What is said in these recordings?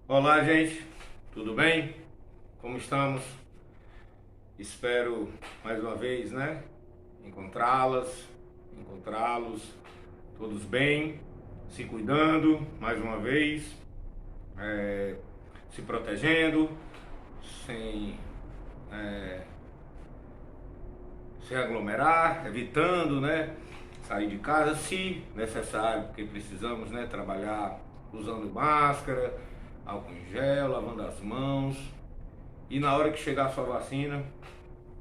Olá, gente, tudo bem? Como estamos? Espero mais uma vez, né? Encontrá-los, todos bem, se cuidando mais uma vez, é, se protegendo, sem se aglomerar, evitando, né? Sair de casa, se necessário, porque precisamos, né? Trabalhar usando máscara, álcool em gel, lavando as mãos. E na hora que chegar a sua vacina,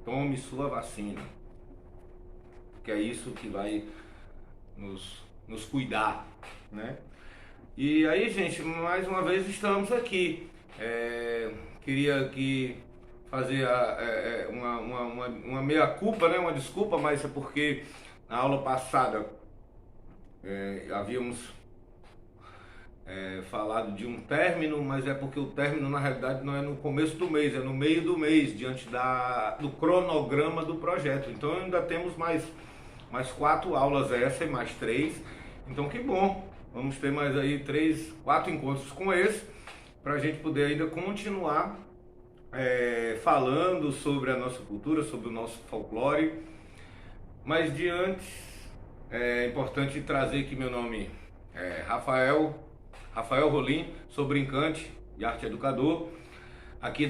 tome sua vacina, que é isso que vai nos cuidar, né? E aí, gente, mais uma vez estamos aqui. Queria aqui fazer uma meia-culpa, né? Uma desculpa, mas é porque na aula passada havíamos falado de um término, mas é porque o término na realidade não é no começo do mês, é no meio do mês, diante do cronograma do projeto. Então ainda temos mais 4 aulas essa e mais 3. Então que bom, vamos ter mais aí 4 encontros com esse, para a gente poder ainda continuar falando sobre a nossa cultura, sobre o nosso folclore. Mas de antes, é importante trazer que meu nome é Rafael Rolim, sou brincante e arte educador, aqui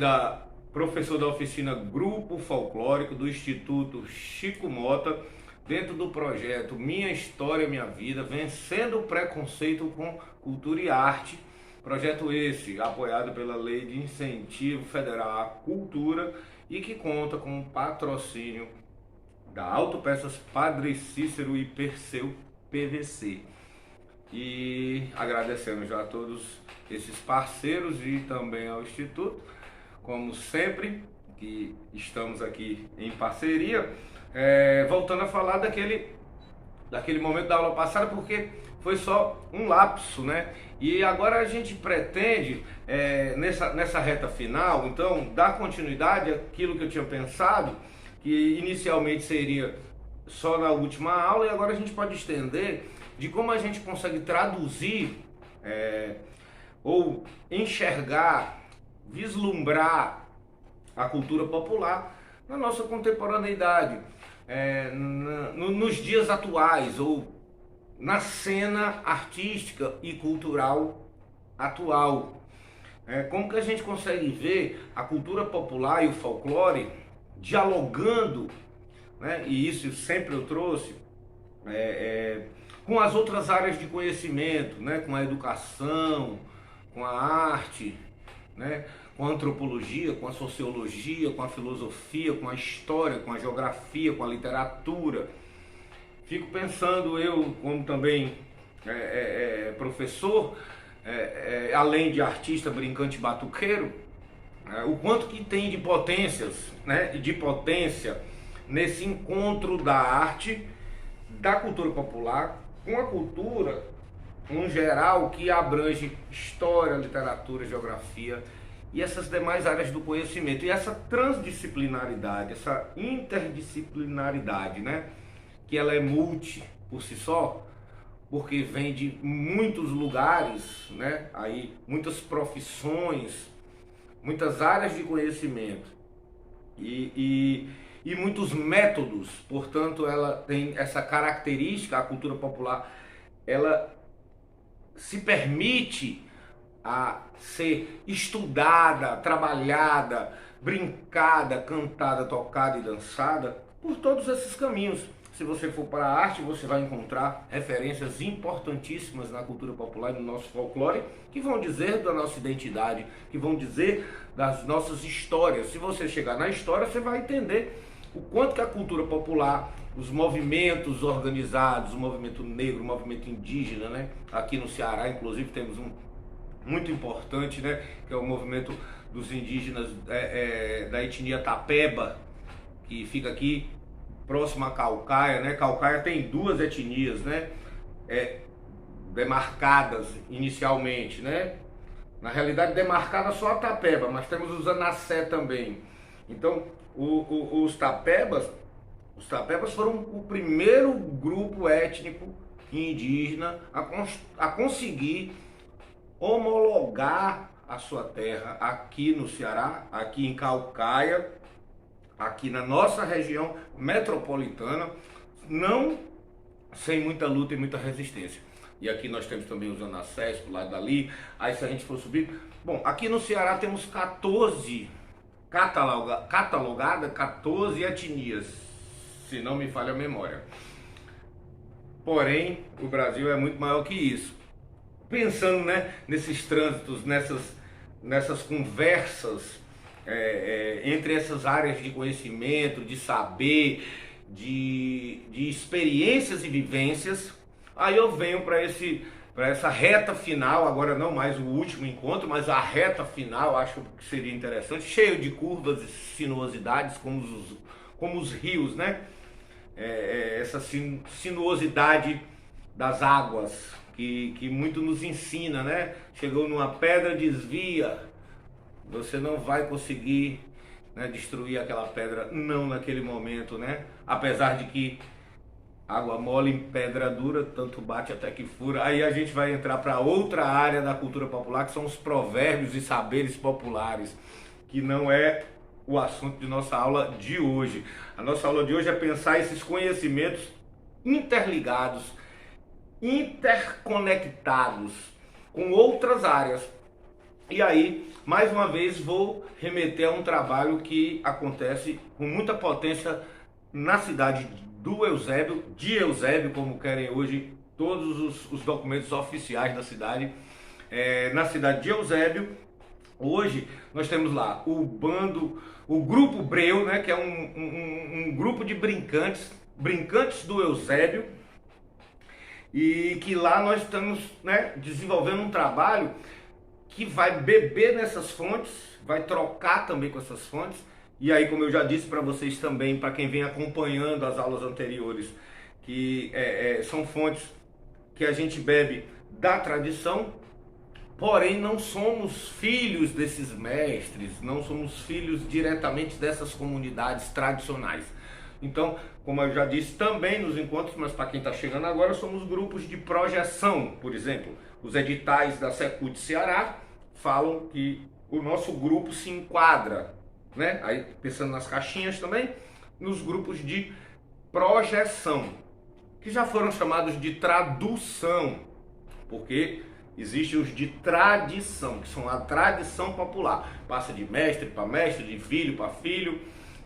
professor da oficina Grupo Folclórico do Instituto Chico Mota, dentro do projeto Minha História, Minha Vida, Vencendo o Preconceito com Cultura e Arte. Projeto esse apoiado pela Lei de Incentivo Federal à Cultura e que conta com o patrocínio da Autopeças Padre Cícero e Perseu PVC. E agradecendo já a todos esses parceiros e também ao Instituto, como sempre, que estamos aqui em parceria. Voltando a falar daquele momento da aula passada, porque foi só um lapso, né? E agora a gente pretende, nessa reta final, então, dar continuidade àquilo que eu tinha pensado, que inicialmente seria só na última aula, e agora a gente pode estender de como a gente consegue traduzir ou enxergar, vislumbrar a cultura popular na nossa contemporaneidade, nos dias atuais ou na cena artística e cultural atual. Como que a gente consegue ver a cultura popular e o folclore dialogando, né? E isso sempre eu trouxe, com as outras áreas de conhecimento, né? Com a educação, com a arte, né? Com a antropologia, com a sociologia, com a filosofia, com a história, com a geografia, com a literatura. Fico pensando, eu como também professor, além de artista, brincante, batuqueiro, o quanto que tem de potências, né, de potência nesse encontro da arte, da cultura popular, com a cultura em geral, que abrange história, literatura, geografia e essas demais áreas do conhecimento. E essa transdisciplinaridade, essa interdisciplinaridade, né, que ela é multi por si só, porque vem de muitos lugares, né, aí muitas profissões, muitas áreas de conhecimento e muitos métodos. Portanto, ela tem essa característica, a cultura popular, ela se permite a ser estudada, trabalhada, brincada, cantada, tocada e dançada por todos esses caminhos. Se você for para a arte, você vai encontrar referências importantíssimas na cultura popular e no nosso folclore, que vão dizer da nossa identidade, que vão dizer das nossas histórias. Se você chegar na história, você vai entender o quanto que a cultura popular, os movimentos organizados, o movimento negro, o movimento indígena, né? Aqui no Ceará, inclusive, temos um muito importante, né? Que é o movimento dos indígenas da etnia Tapeba, que fica aqui próximo a Caucaia, né? Caucaia tem 2 etnias, né? Demarcadas inicialmente, né? Na realidade, demarcada só a Tapeba, mas temos os Anassé também. Então, os Tapebas foram o primeiro grupo étnico indígena a conseguir homologar a sua terra aqui no Ceará, aqui em Caucaia, aqui na nossa região metropolitana, não sem muita luta e muita resistência. E aqui nós temos também os Anassés, pro lado dali. Aí se a gente for subir... Bom, aqui no Ceará temos 14 catalogadas, 14 etnias, se não me falha a memória. Porém, o Brasil é muito maior que isso. Pensando, né, nesses trânsitos, nessas conversas entre essas áreas de conhecimento, de saber, de experiências e vivências, aí eu venho para essa reta final, agora não mais o último encontro, mas a reta final, acho que seria interessante, cheio de curvas e sinuosidades, como os rios, né? Essa sinuosidade das águas, que muito nos ensina, né? Chegou numa pedra, desvia, você não vai conseguir, né, destruir aquela pedra, não naquele momento, né? Apesar de que água mole em pedra dura, tanto bate até que fura. Aí a gente vai entrar para outra área da cultura popular, que são os provérbios e saberes populares, que não é o assunto de nossa aula de hoje. A nossa aula de hoje é pensar esses conhecimentos interligados, interconectados com outras áreas. E aí, mais uma vez, vou remeter a um trabalho que acontece com muita potência na cidade de Eusébio, como querem hoje todos os documentos oficiais da cidade. Na cidade de Eusébio, hoje nós temos lá o Grupo Breu, né, que é um grupo de brincantes do Eusébio, e que lá nós estamos, né, desenvolvendo um trabalho que vai beber nessas fontes, vai trocar também com essas fontes. E aí, como eu já disse para vocês também, para quem vem acompanhando as aulas anteriores, que são fontes que a gente bebe da tradição, porém não somos filhos desses mestres, não somos filhos diretamente dessas comunidades tradicionais. Então, como eu já disse também nos encontros, mas para quem está chegando agora, somos grupos de projeção. Por exemplo, os editais da Secult Ceará falam que o nosso grupo se enquadra, né? Aí, pensando nas caixinhas também, nos grupos de projeção, que já foram chamados de tradução, porque existem os de tradição, que são a tradição popular. Passa de mestre para mestre, de filho para filho,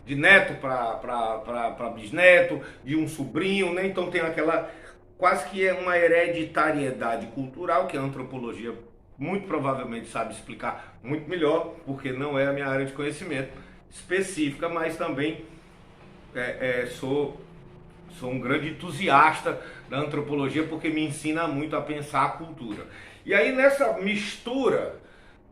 de neto para bisneto, de um sobrinho, né? Então tem aquela, quase que é uma hereditariedade cultural, que a antropologia muito provavelmente sabe explicar muito melhor, porque não é a minha área de conhecimento específica, mas também sou um grande entusiasta da antropologia, porque me ensina muito a pensar a cultura. E aí, nessa mistura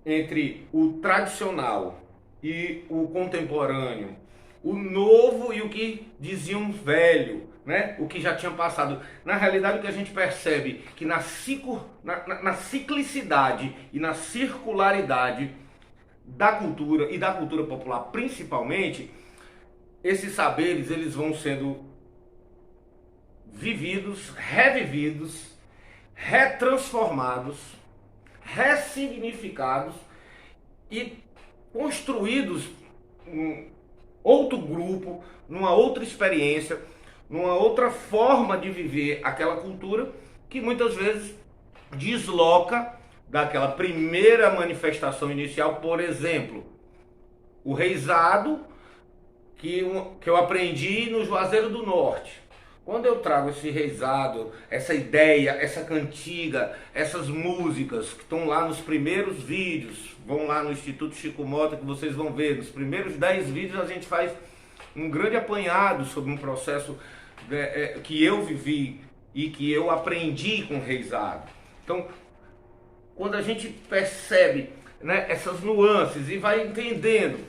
entre o tradicional e o contemporâneo, o novo e o que diziam velho, né? O que já tinha passado. Na realidade, o que a gente percebe que na ciclicidade e na circularidade da cultura e da cultura popular principalmente, esses saberes eles vão sendo vividos, revividos, retransformados, ressignificados e construídos em outro grupo, numa outra experiência, numa outra forma de viver aquela cultura, que muitas vezes desloca daquela primeira manifestação inicial. Por exemplo, o reizado que eu aprendi no Juazeiro do Norte. Quando eu trago esse reizado, essa ideia, essa cantiga, essas músicas que estão lá nos primeiros vídeos, vão lá no Instituto Chico Mota que vocês vão ver, nos primeiros 10 vídeos a gente faz um grande apanhado sobre um processo que eu vivi e que eu aprendi com o reizado. Então, quando a gente percebe, né, essas nuances e vai entendendo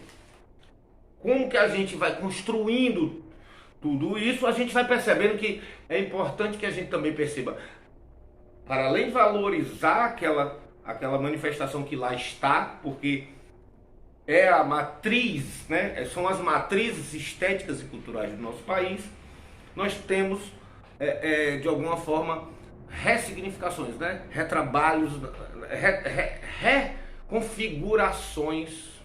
como que a gente vai construindo tudo isso, a gente vai percebendo que é importante que a gente também perceba, para além de valorizar aquela manifestação que lá está, porque é a matriz, né? São as matrizes estéticas e culturais do nosso país, nós temos, de alguma forma, ressignificações, né? Retrabalhos, configurações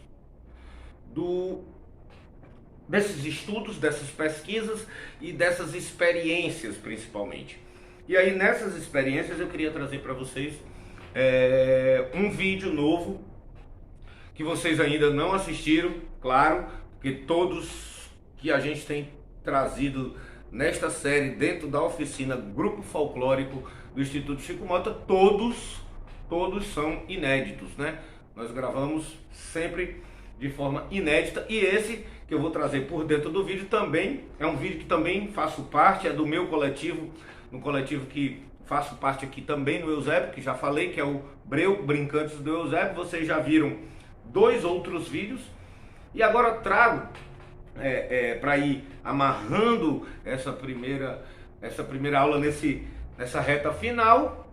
desses estudos, dessas pesquisas e dessas experiências principalmente. E aí nessas experiências eu queria trazer para vocês um vídeo novo que vocês ainda não assistiram, claro, porque todos que a gente tem trazido nesta série dentro da oficina Grupo Folclórico do Instituto Chico Mota, todos são inéditos, né? Nós gravamos sempre de forma inédita, e esse que eu vou trazer por dentro do vídeo também é um vídeo que também faço parte, é do meu coletivo, no coletivo que faço parte aqui também no Eusébio, que já falei, que é o Breu Brincantes do Eusébio. Vocês já viram 2 outros vídeos, e agora trago para ir amarrando essa primeira aula nessa reta final,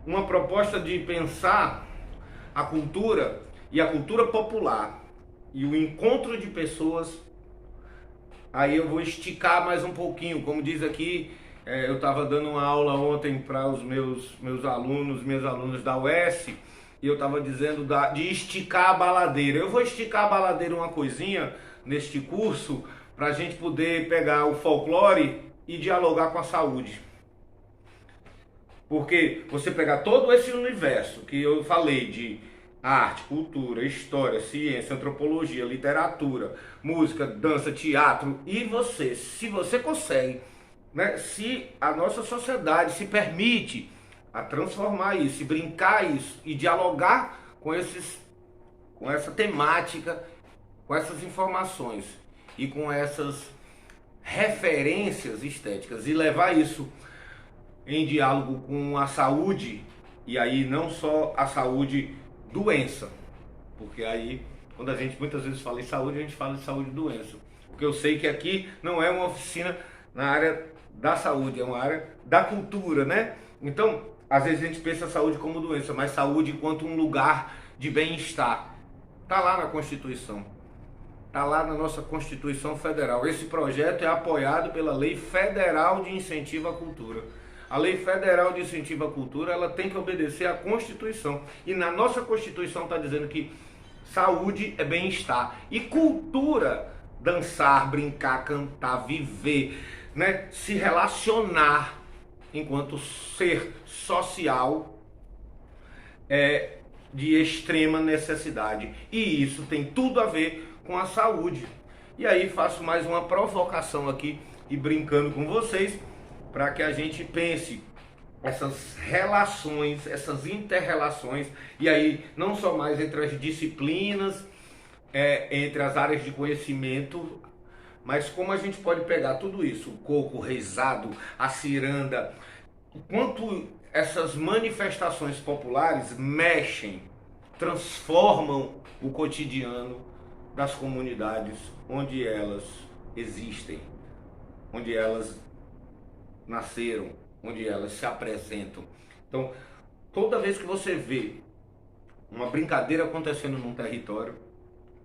uma proposta de pensar a cultura e a cultura popular e o encontro de pessoas. Aí eu vou esticar mais um pouquinho, como diz aqui, eu estava dando uma aula ontem para os meus alunos da UES, e eu estava dizendo de esticar a baladeira. Eu vou esticar a baladeira uma coisinha neste curso, para a gente poder pegar o folclore e dialogar com a saúde. Porque você pegar todo esse universo que eu falei de arte, cultura, história, ciência, antropologia, literatura, música, dança, teatro, e se você consegue, né, se a nossa sociedade se permite a transformar isso, brincar isso e dialogar com essa temática, com essas informações e com essas referências estéticas, e levar isso em diálogo com a saúde, e aí não só a saúde doença, porque aí quando a gente muitas vezes fala em saúde, a gente fala de saúde e doença, porque eu sei que aqui não é uma oficina na área da saúde, é uma área da cultura, né? Então, às vezes a gente pensa a saúde como doença, mas saúde enquanto um lugar de bem-estar. Está lá na Constituição, está lá na nossa Constituição Federal. Esse projeto é apoiado pela Lei Federal de Incentivo à Cultura. A Lei Federal de Incentivo à Cultura, ela tem que obedecer à Constituição. E na nossa Constituição está dizendo que saúde é bem-estar. E cultura, dançar, brincar, cantar, viver, né? Se relacionar enquanto ser social é de extrema necessidade. E isso tem tudo a ver com a saúde. E aí faço mais uma provocação aqui e brincando com vocês, para que a gente pense essas relações, essas inter-relações, e aí não só mais entre as disciplinas, entre as áreas de conhecimento, mas como a gente pode pegar tudo isso, o coco, o reizado, a ciranda, quanto essas manifestações populares mexem, transformam o cotidiano das comunidades onde elas existem, onde elas nasceram, onde elas se apresentam. Então, toda vez que você vê uma brincadeira acontecendo num território,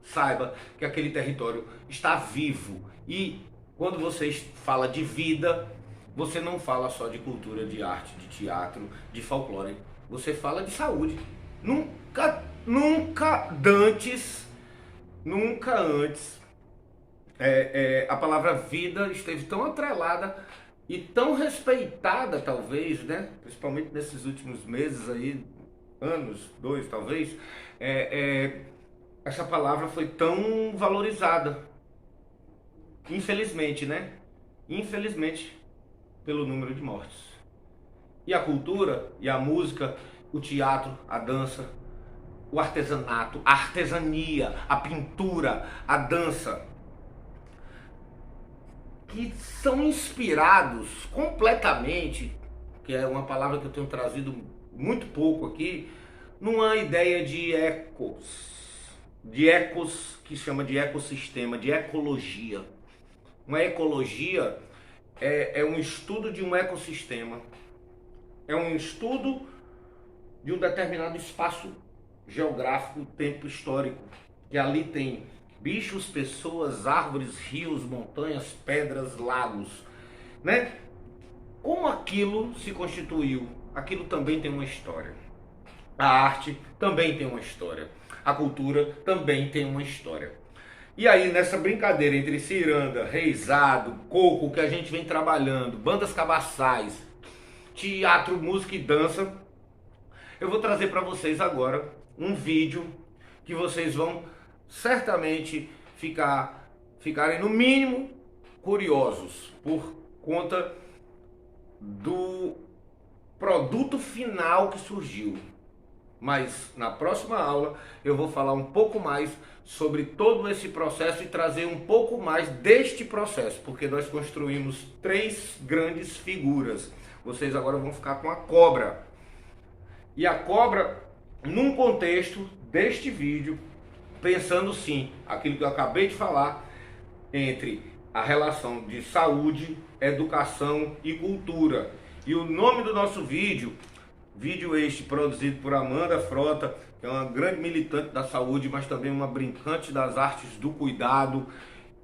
saiba que aquele território está vivo. E quando você fala de vida, você não fala só de cultura, de arte, de teatro, de folclore. Você fala de saúde. Nunca antes a palavra vida esteve tão atrelada e tão respeitada, talvez, né? Principalmente nesses últimos meses aí, anos, 2 talvez, essa palavra foi tão valorizada. Infelizmente, né? Infelizmente, pelo número de mortes. E a cultura, e a música, o teatro, a dança, o artesanato, a artesania, a pintura, a dança, que são inspirados completamente, que é uma palavra que eu tenho trazido muito pouco aqui, numa ideia de ecos que chama de ecossistema, de ecologia. Uma ecologia é um estudo de um ecossistema, é um estudo de um determinado espaço geográfico, tempo histórico, que ali tem bichos, pessoas, árvores, rios, montanhas, pedras, lagos, né? Como aquilo se constituiu, aquilo também tem uma história. A arte também tem uma história. A cultura também tem uma história. E aí, nessa brincadeira entre ciranda, reizado, coco, que a gente vem trabalhando, bandas cabaçais, teatro, música e dança, eu vou trazer para vocês agora um vídeo que vocês vão certamente ficarem no mínimo curiosos por conta do produto final que surgiu. Mas na próxima aula eu vou falar um pouco mais sobre todo esse processo e trazer um pouco mais deste processo, porque nós construímos 3 grandes figuras. Vocês agora vão ficar com a cobra. E a cobra, num contexto deste vídeo, pensando sim, aquilo que eu acabei de falar, entre a relação de saúde, educação e cultura. E o nome do nosso vídeo este produzido por Amanda Frota, que é uma grande militante da saúde, mas também uma brincante das artes do cuidado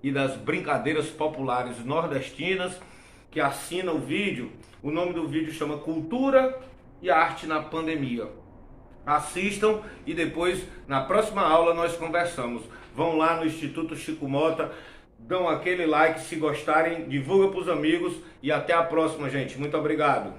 e das brincadeiras populares nordestinas, que assina o vídeo. O nome do vídeo chama Cultura e Arte na Pandemia. Assistam e depois, na próxima aula, nós conversamos. Vão lá no Instituto Chico Mota, dão aquele like, se gostarem, divulga para os amigos e até a próxima, gente. Muito obrigado.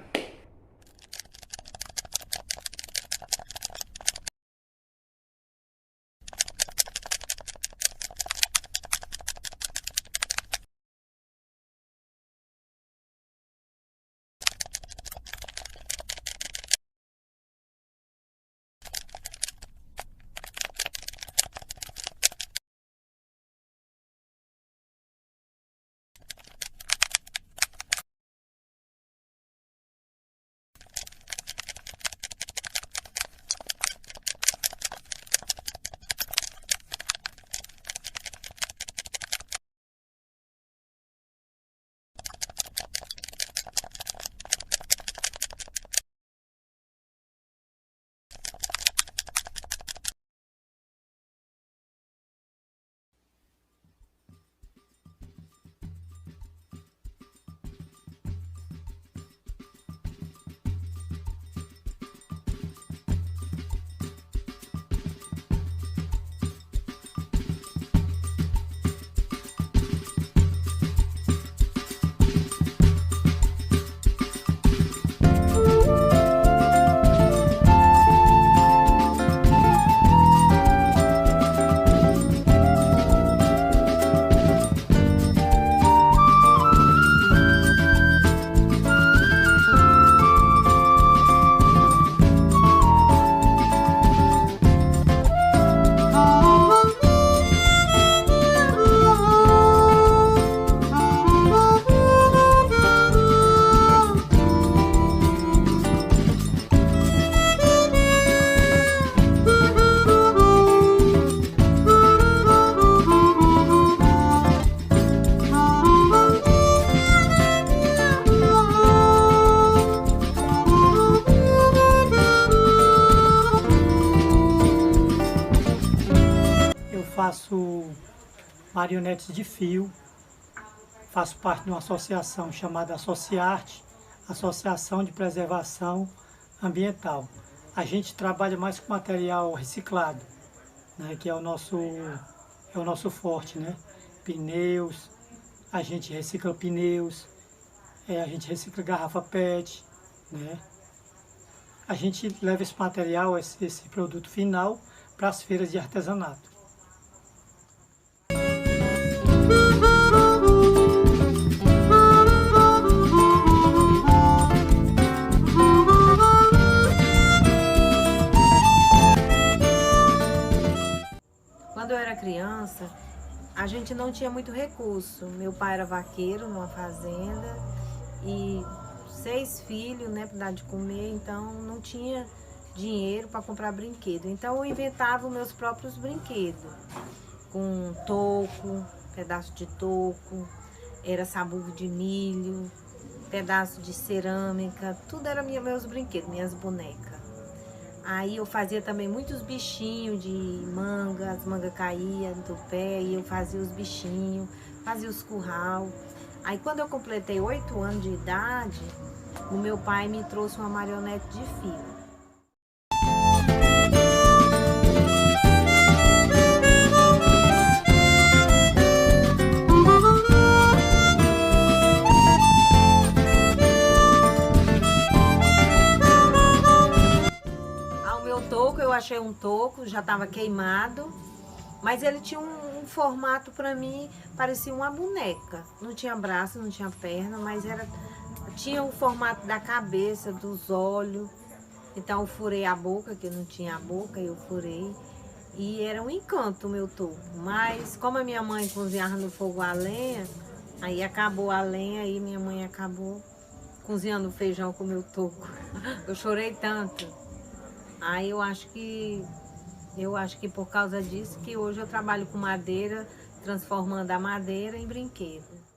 Faço marionetes de fio, faço parte de uma associação chamada Associarte, Associação de Preservação Ambiental. A gente trabalha mais com material reciclado, né, que é o nosso forte, né? Pneus, a gente recicla pneus, a gente recicla garrafa PET, né? A gente leva esse material, esse produto final, para as feiras de artesanato. Quando eu era criança, a gente não tinha muito recurso. Meu pai era vaqueiro numa fazenda e 6 filhos, né, para dar de comer, então não tinha dinheiro para comprar brinquedo. Então eu inventava os meus próprios brinquedos, com toco, pedaço de toco, era sabugo de milho, pedaço de cerâmica, tudo era meus brinquedos, minhas bonecas. Aí eu fazia também muitos bichinhos de manga, as mangas caíam do pé e eu fazia os bichinhos, fazia os curral. Aí quando eu completei 8 anos de idade, o meu pai me trouxe uma marionete de fio. achei um toco, já estava queimado, mas ele tinha um formato para mim, parecia uma boneca. Não tinha braço, não tinha perna, mas tinha o formato da cabeça, dos olhos. Então eu furei a boca, que não tinha a boca, eu furei. E era um encanto o meu toco. Mas como a minha mãe cozinhava no fogo a lenha, aí acabou a lenha, aí minha mãe acabou cozinhando feijão com o meu toco. Eu chorei tanto. Aí eu acho que por causa disso que hoje eu trabalho com madeira, transformando a madeira em brinquedo.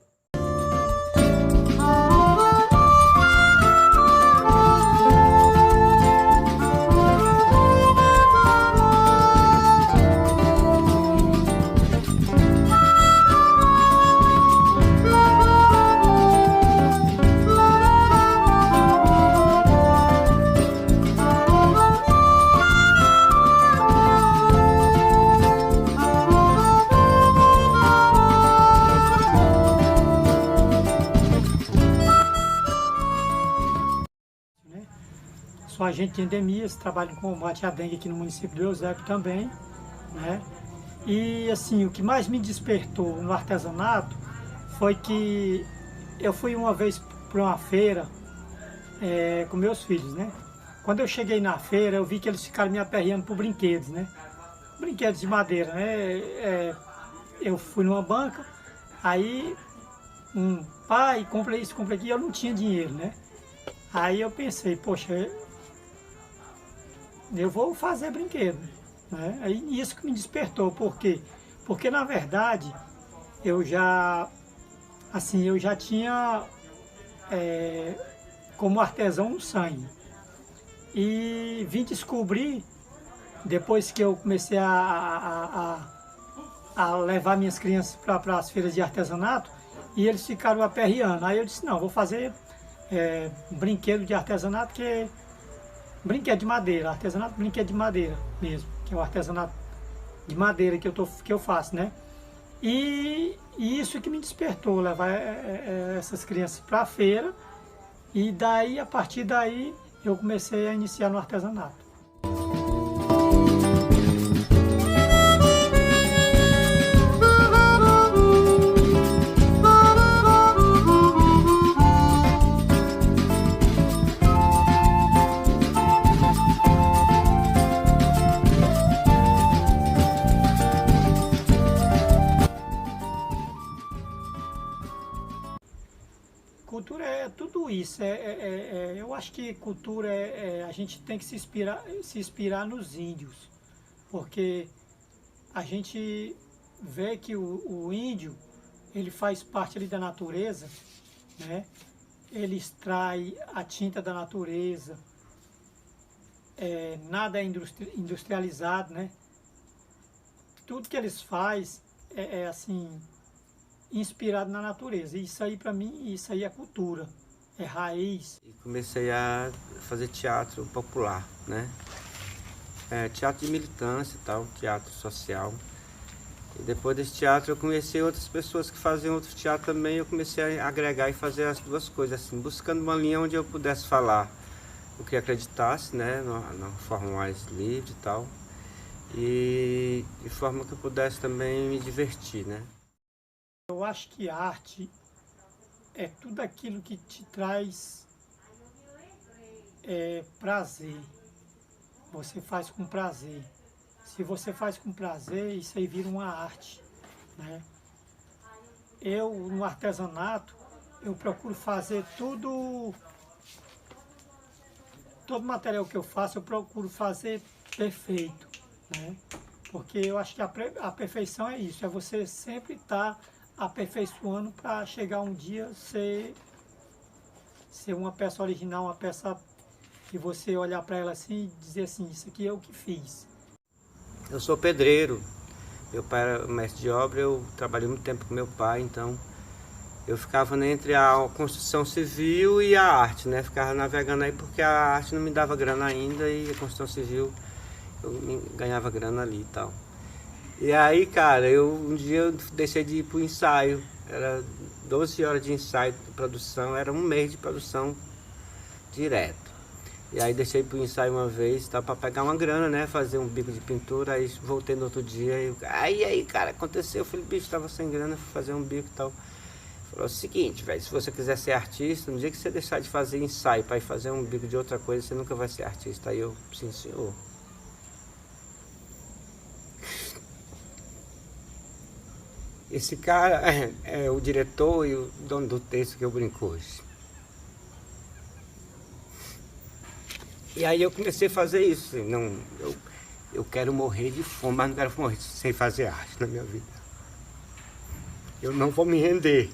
Sou agente de endemias, trabalho com combate à dengue aqui no município do Eusébio também, né? E assim, o que mais me despertou no artesanato foi que eu fui uma vez para uma feira com meus filhos, né? Quando eu cheguei na feira, eu vi que eles ficaram me aperreando por brinquedos, né? Brinquedos de madeira, né? Eu fui numa banca, aí pai, compra isso, compra aquilo, eu não tinha dinheiro, né? Aí eu pensei, poxa, eu vou fazer brinquedo, né? Aí isso que me despertou, por quê? Porque na verdade eu já tinha como artesão um sangue. E vim descobrir, depois que eu comecei a levar minhas crianças para as feiras de artesanato, e eles ficaram aperreando. Aí eu disse, não, vou fazer brinquedo de artesanato, que é brinquedo de madeira, artesanato brinquedo de madeira mesmo, que é o artesanato de madeira que eu faço, né? E isso que me despertou, levar essas crianças para a feira, e daí, a partir daí, eu comecei a iniciar no artesanato. Cultura é tudo isso. Eu acho que cultura a gente tem que se inspirar nos índios, porque a gente vê que o índio, ele faz parte ali da natureza, né? Ele extrai a tinta da natureza, nada é industrializado, né? Tudo que eles fazem assim, inspirado na natureza. E isso aí, para mim, isso aí é cultura, é raiz. E comecei a fazer teatro popular, né? Teatro de militância e tal, teatro social. E depois desse teatro eu conheci outras pessoas que faziam outro teatro também. Eu comecei a agregar e fazer as duas coisas, assim, buscando uma linha onde eu pudesse falar o que acreditasse, né? Numa forma mais livre e tal. E de forma que eu pudesse também me divertir, né? Eu acho que a arte é tudo aquilo que te traz prazer. Você faz com prazer. Se você faz com prazer, isso aí vira uma arte, né? Eu, no artesanato, eu procuro fazer todo material que eu faço, eu procuro fazer perfeito, né? Porque eu acho que a perfeição é isso, é você sempre estar aperfeiçoando para chegar um dia ser uma peça original, uma peça que você olhar para ela assim e dizer assim, isso aqui é o que fiz. Eu sou pedreiro, meu pai era mestre de obra, eu trabalhei muito tempo com meu pai, então eu ficava entre a construção civil e a arte, né? Ficava navegando aí porque a arte não me dava grana ainda e a construção civil eu ganhava grana ali e tal. E aí, cara, um dia eu deixei de ir pro ensaio, era 12 horas de ensaio de produção, era um mês de produção direto. E aí deixei pro ensaio uma vez, tá, pra pegar uma grana, né? Fazer um bico de pintura, aí voltei no outro dia e aí, cara, aconteceu. Eu falei, bicho, tava sem grana, fui fazer um bico e tal. Falou o seguinte, velho, se você quiser ser artista, no dia que você deixar de fazer ensaio pra ir fazer um bico de outra coisa, você nunca vai ser artista. Aí eu, sim, senhor. Esse cara é o diretor e o dono do texto que eu brinco hoje. E aí eu comecei a fazer isso. Não, eu quero morrer de fome, mas não quero morrer sem fazer arte na minha vida. Eu não vou me render.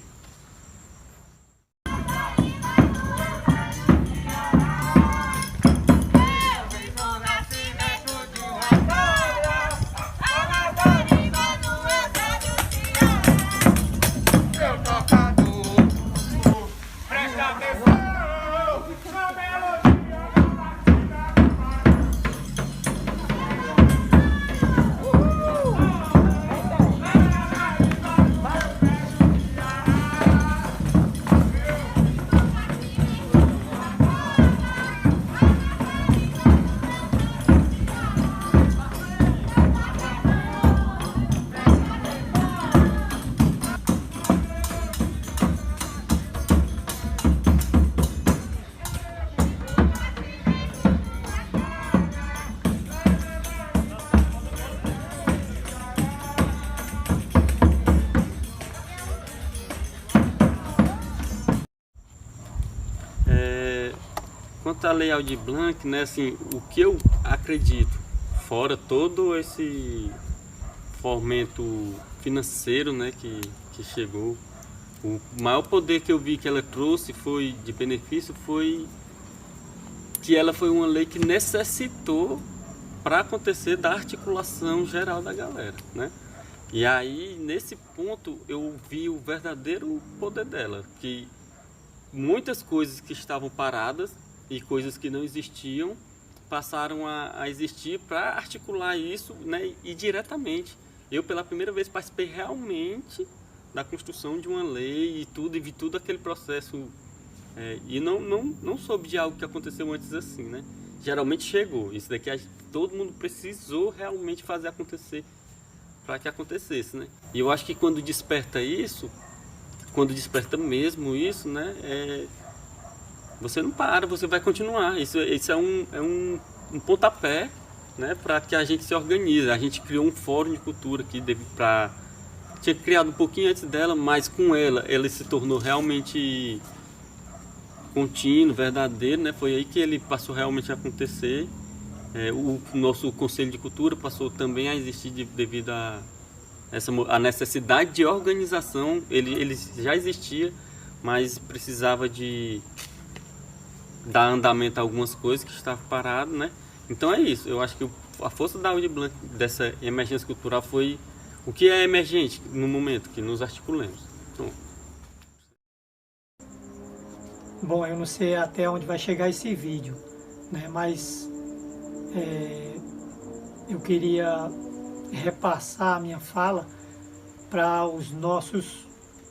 Quanto à Lei Aldir Blanc, né, assim, o que eu acredito, fora todo esse fomento financeiro, né, que chegou, o maior poder que eu vi que ela trouxe foi de benefício foi que ela foi uma lei que necessitou para acontecer da articulação geral da galera, né? E aí nesse ponto eu vi o verdadeiro poder dela, que muitas coisas que estavam paradas e coisas que não existiam passaram a existir para articular isso, né, e diretamente. Eu pela primeira vez participei realmente da construção de uma lei e tudo, e vi tudo aquele processo, e não soube de algo que aconteceu antes assim, né? Geralmente chegou, isso daqui todo mundo precisou realmente fazer acontecer para que acontecesse, né? E eu acho que quando desperta isso, quando desperta mesmo isso, né, você não para, você vai continuar. Isso é um pontapé, né, para que a gente se organize. A gente criou um fórum de cultura aqui, tinha criado um pouquinho antes dela, mas com ela se tornou realmente contínuo, verdadeiro, né? Foi aí que ele passou realmente a acontecer. O nosso Conselho de Cultura passou também a existir devido a a necessidade de organização. Ele já existia, mas precisava de dar andamento a algumas coisas que estavam paradas, né? Então é isso, eu acho que a força da Aldir Blanc, dessa emergência cultural, foi o que é emergente no momento, que nos articulemos. Então... Bom, eu não sei até onde vai chegar esse vídeo, né? Mas eu queria repassar a minha fala para os nossos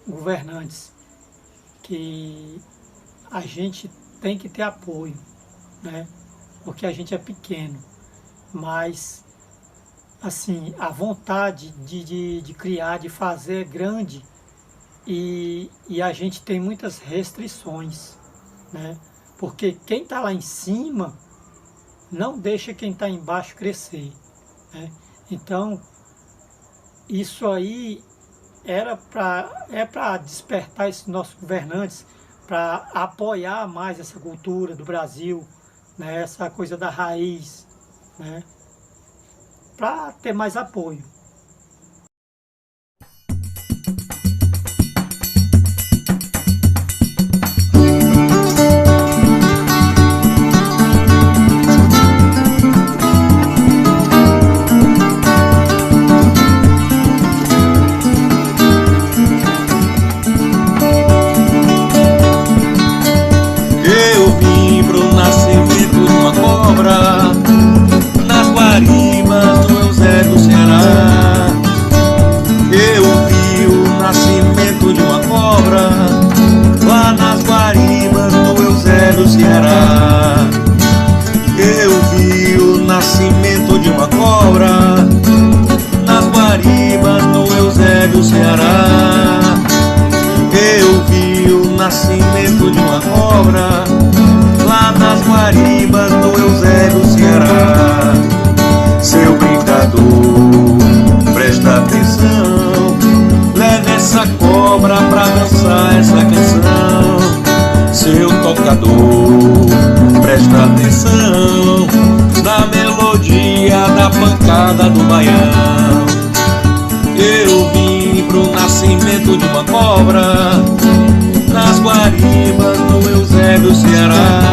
governantes, que a gente tem que ter apoio, né? Porque a gente é pequeno, mas assim, a vontade de criar, de fazer é grande, e a gente tem muitas restrições, né? Porque quem está lá em cima não deixa quem está embaixo crescer, né? Então, isso aí é para despertar esses nossos governantes para apoiar mais essa cultura do Brasil, né? Essa coisa da raiz, né? Para ter mais apoio. calçada do Baião. Eu vim pro nascimento de uma cobra nas Guaribas do Eusébio, Ceará.